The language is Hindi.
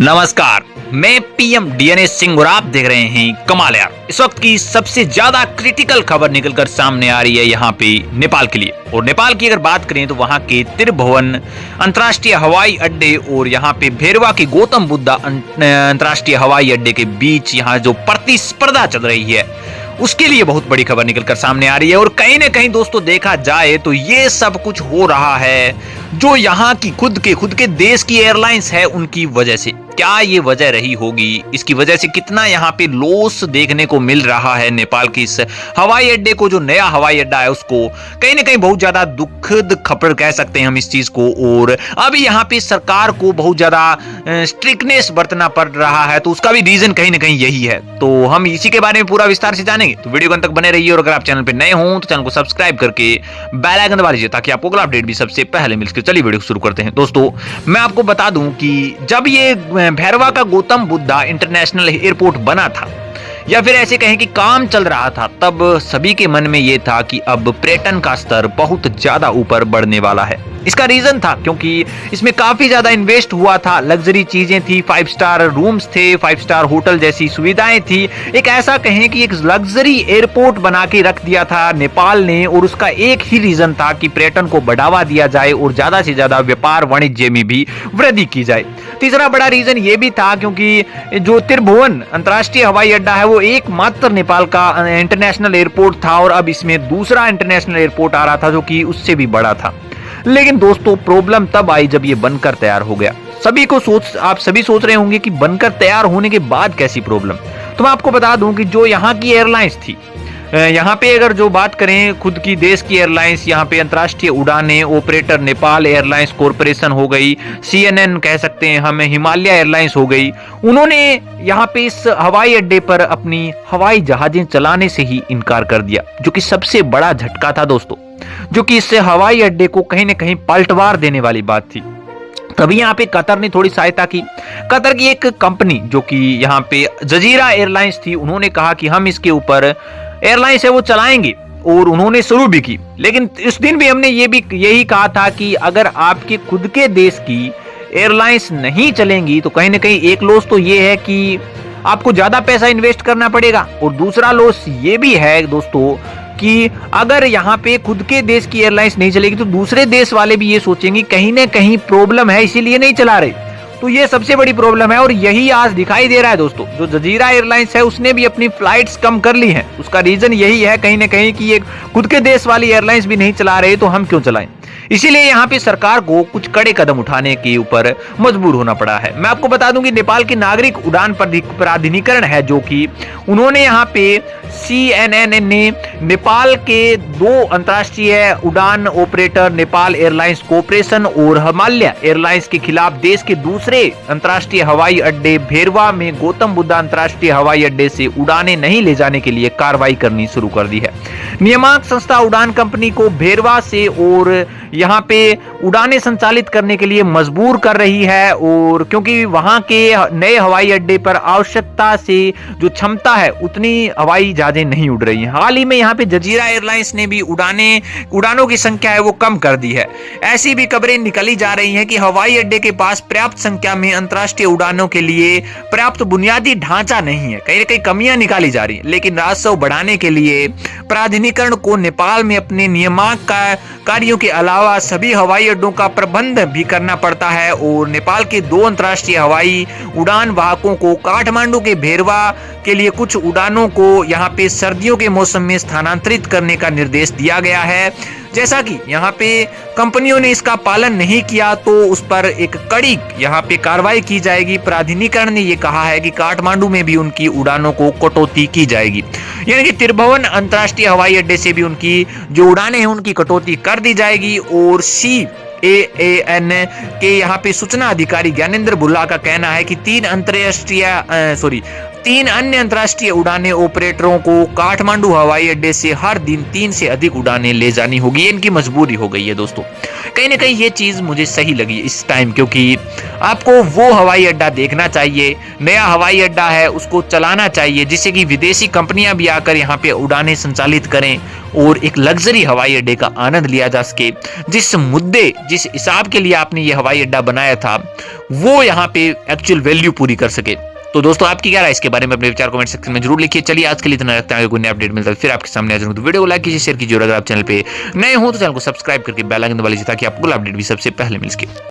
नमस्कार, मैं पीएम डीएनएस सिंह और आप देख रहे हैं कमाल यार। इस वक्त की सबसे ज्यादा क्रिटिकल खबर निकलकर सामने आ रही है यहाँ पे नेपाल के लिए। और नेपाल की अगर बात करें तो वहाँ के त्रिभुवन अंतर्राष्ट्रीय हवाई अड्डे और यहाँ पे भेरवा के गौतम बुद्धा अंतर्राष्ट्रीय हवाई अड्डे के बीच यहाँ जो प्रतिस्पर्धा चल रही है उसके लिए बहुत बड़ी खबर निकलकर सामने आ रही है। और कहीं ना कहीं दोस्तों देखा जाए तो ये सब कुछ हो रहा है जो यहाँ की खुद के देश की एयरलाइंस है उनकी वजह से। क्या ये वजह रही होगी, इसकी वजह से कितना यहाँ पे लॉस देखने को मिल रहा है नेपाल की इस हवाई अड्डे को, जो नया हवाई अड्डा है उसको कहीं ना कहीं बहुत ज्यादा दुखद खबर कह सकते हैं हम इस चीज को। और अभी यहाँ पे सरकार को बहुत ज्यादा स्ट्रिक्टनेस बरतना पड़ रहा है, तो उसका भी रीजन कहीं ना कहीं यही है। तो हम इसी के बारे में पूरा विस्तार से जानेंगे, तो वीडियो को अंत तक बने रहिए। और अगर आप चैनल पे नए हो तो चैनल को सब्सक्राइब करके बेल आइकन दबा लीजिए ताकि आपको अगला अपडेट भी सबसे पहले मिल सके। चलिए वीडियो शुरू करते हैं। दोस्तों मैं आपको बता दूं कि जब ये भैरवा का गौतम बुद्धा इंटरनेशनल एयरपोर्ट बना था या फिर ऐसे कहें कि काम चल रहा था, तब सभी के मन में यह था कि अब पर्यटन का स्तर बहुत ज्यादा ऊपर बढ़ने वाला है। इसका रीजन था क्योंकि इसमें काफी ज्यादा इन्वेस्ट हुआ था, लग्जरी चीजें थी, 5 स्टार रूम्स थे, 5 स्टार होटल जैसी सुविधाएं थी। एक ऐसा कहें कि एक लग्जरी एयरपोर्ट बना के रख दिया था नेपाल ने, और उसका एक ही रीजन था कि पर्यटन को बढ़ावा दिया जाए और ज्यादा से ज्यादा व्यापार वाणिज्य में भी वृद्धि की जाए। तीसरा बड़ा रीजन ये भी था क्योंकि जो त्रिभुवन अंतर्राष्ट्रीय हवाई अड्डा है वो एकमात्र नेपाल का इंटरनेशनल एयरपोर्ट था, और अब इसमें दूसरा इंटरनेशनल एयरपोर्ट आ रहा था जो कि उससे भी बड़ा था। लेकिन दोस्तों प्रॉब्लम तब आई जब ये बनकर तैयार हो गया। आप सभी सोच रहे होंगे कि बनकर तैयार होने के बाद कैसी प्रॉब्लम। तो मैं आपको बता दूं कि जो यहाँ की एयरलाइंस थी, यहाँ पे अगर जो बात करें खुद की देश की एयरलाइंस, यहाँ पे अंतर्राष्ट्रीय उड़ानें ऑपरेटर नेपाल एयरलाइंस कॉरपोरेशन हो गई, CNN कह सकते हैं हमें, हिमालय एयरलाइंस हो गई, उन्होंने यहाँ पे इस हवाई अड्डे पर अपनी हवाई जहाजें चलाने से ही इनकार कर दिया, जो कि सबसे बड़ा झटका था दोस्तों, जो कि इससे हवाई अड्डे को कहीं ना कहीं पलटवार देने वाली बात थी। तभी यहाँ पे कतर ने थोड़ी सहायता की। कतर की एक कंपनी जो कि यहाँ पे जजीरा एयरलाइंस थी, उन्होंने कहा कि हम इसके ऊपर एयरलाइंस है वो चलाएंगे, और उन्होंने शुरू भी की। लेकिन इस दिन भी हमने यही कहा था कि अगर आपके खुद के देश की एयरलाइंस नहीं चलेंगी तो कहीं ना कहीं एक लॉस तो ये है कि आपको ज्यादा पैसा इन्वेस्ट करना पड़ेगा, और दूसरा लॉस ये भी है दोस्तों कि अगर यहाँ पे खुद के देश की एयरलाइंस नहीं चलेगी तो दूसरे देश वाले भी ये सोचेंगे कहीं ना कहीं प्रॉब्लम है इसीलिए नहीं चला रहे। तो ये सबसे बड़ी प्रॉब्लम है, और यही आज दिखाई दे रहा है दोस्तों। जो जजीरा एयरलाइंस है उसने भी अपनी फ्लाइट्स कम कर ली हैं। उसका रीजन यही है कहीं ना कहीं कि ये खुद के देश वाली एयरलाइंस भी नहीं चला रहे तो हम क्यों चलाएं। इसीलिए यहाँ पे सरकार को कुछ कड़े कदम उठाने के ऊपर मजबूर होना पड़ा है। मैं आपको बता दूं कि नेपाल की नागरिक उड़ान प्राधिकरण है, जो कि उन्होंने यहाँ पे CNN ने नेपाल के 2 अंतर्राष्ट्रीय उड़ान ऑपरेटर नेपाल एयरलाइंस कॉरपोरेशन और हिमालय एयरलाइंस के खिलाफ देश के दूसरे अंतर्राष्ट्रीय हवाई अड्डे भेरवा में गौतम बुद्धा अंतर्राष्ट्रीय हवाई अड्डे से उड़ानें नहीं ले जाने के लिए कार्रवाई करनी शुरू कर दी है। नियामक संस्था उड़ान कंपनी को भेरवा से और यहाँ पे उड़ानें संचालित करने के लिए मजबूर कर रही है, और क्योंकि वहां के नए हवाई अड्डे पर आवश्यकता से जो क्षमता है उतनी हवाई जहाजें नहीं उड़ रही हैं। हाल ही में यहाँ पे जजीरा एयरलाइंस ने भी उड़ानों की संख्या है वो कम कर दी है। ऐसी भी खबरें निकली जा रही हैं कि हवाई अड्डे के पास पर्याप्त संख्या में अंतर्राष्ट्रीय उड़ानों के लिए पर्याप्त बुनियादी ढांचा नहीं है, कहीं ना कहीं कमियां निकाली जा रही है। लेकिन राजस्व बढ़ाने के लिए प्राधिकरण को नेपाल में अपने नियामक कार्यों के अलावा सभी हवाई अड्डों का प्रबंध भी करना पड़ता है, और नेपाल के 2 अंतर्राष्ट्रीय हवाई उड़ान वाहकों को काठमांडू के भेरवा के लिए कुछ उड़ानों को यहाँ पे सर्दियों के मौसम में स्थानांतरित करने का निर्देश दिया गया है। जैसा कि यहाँ पे कंपनियों ने इसका पालन नहीं किया तो उस पर एक कड़ी यहाँ पे कार्रवाई की जाएगी। प्राधिकरण ने ये कहा है कि काठमांडू में भी उनकी उड़ानों को कटौती की जाएगी, यानी कि त्रिभुवन अंतर्राष्ट्रीय हवाई अड्डे से भी उनकी जो उड़ानें हैं उनकी कटौती कर दी जाएगी। और CAAN के यहाँ पे सूचना अधिकारी ज्ञानेंद्र बुल्ला का कहना है कि 3 अन्य अंतर्राष्ट्रीय उड़ानें ऑपरेटरों को काठमांडू हवाई अड्डे से हर दिन 3 से अधिक उड़ानें ले जानी होगी। इनकी मजबूरी हो गई है दोस्तों। कहीं ना कहीं ये चीज मुझे सही लगी इस टाइम, क्योंकि आपको वो हवाई अड्डा देखना चाहिए, नया हवाई अड्डा है उसको चलाना चाहिए, जिससे कि विदेशी कंपनियां भी आकर यहाँ पे उड़ानें संचालित करें और एक लग्जरी हवाई अड्डे का आनंद लिया जा सके, जिस हिसाब के लिए आपने ये हवाई अड्डा बनाया था वो यहाँ पे एक्चुअल वैल्यू पूरी कर सके। तो दोस्तों आपकी क्या राय इसके बारे में अपने विचार कमेंट सेक्शन में जरूर लिखिए। चलिए आज के लिए इतना रखते हैं, कोई नया अपडेट मिलता है फिर आपके सामने आ जाऊंगा। तो वीडियो को लाइक कीजिए, शेयर कीजिए और अगर आप चैनल पे नए हो तो चैनल को सब्सक्राइब करके बेल आइकन दबा लीजिए ताकि आपको अपडेट भी सबसे पहले मिल सके।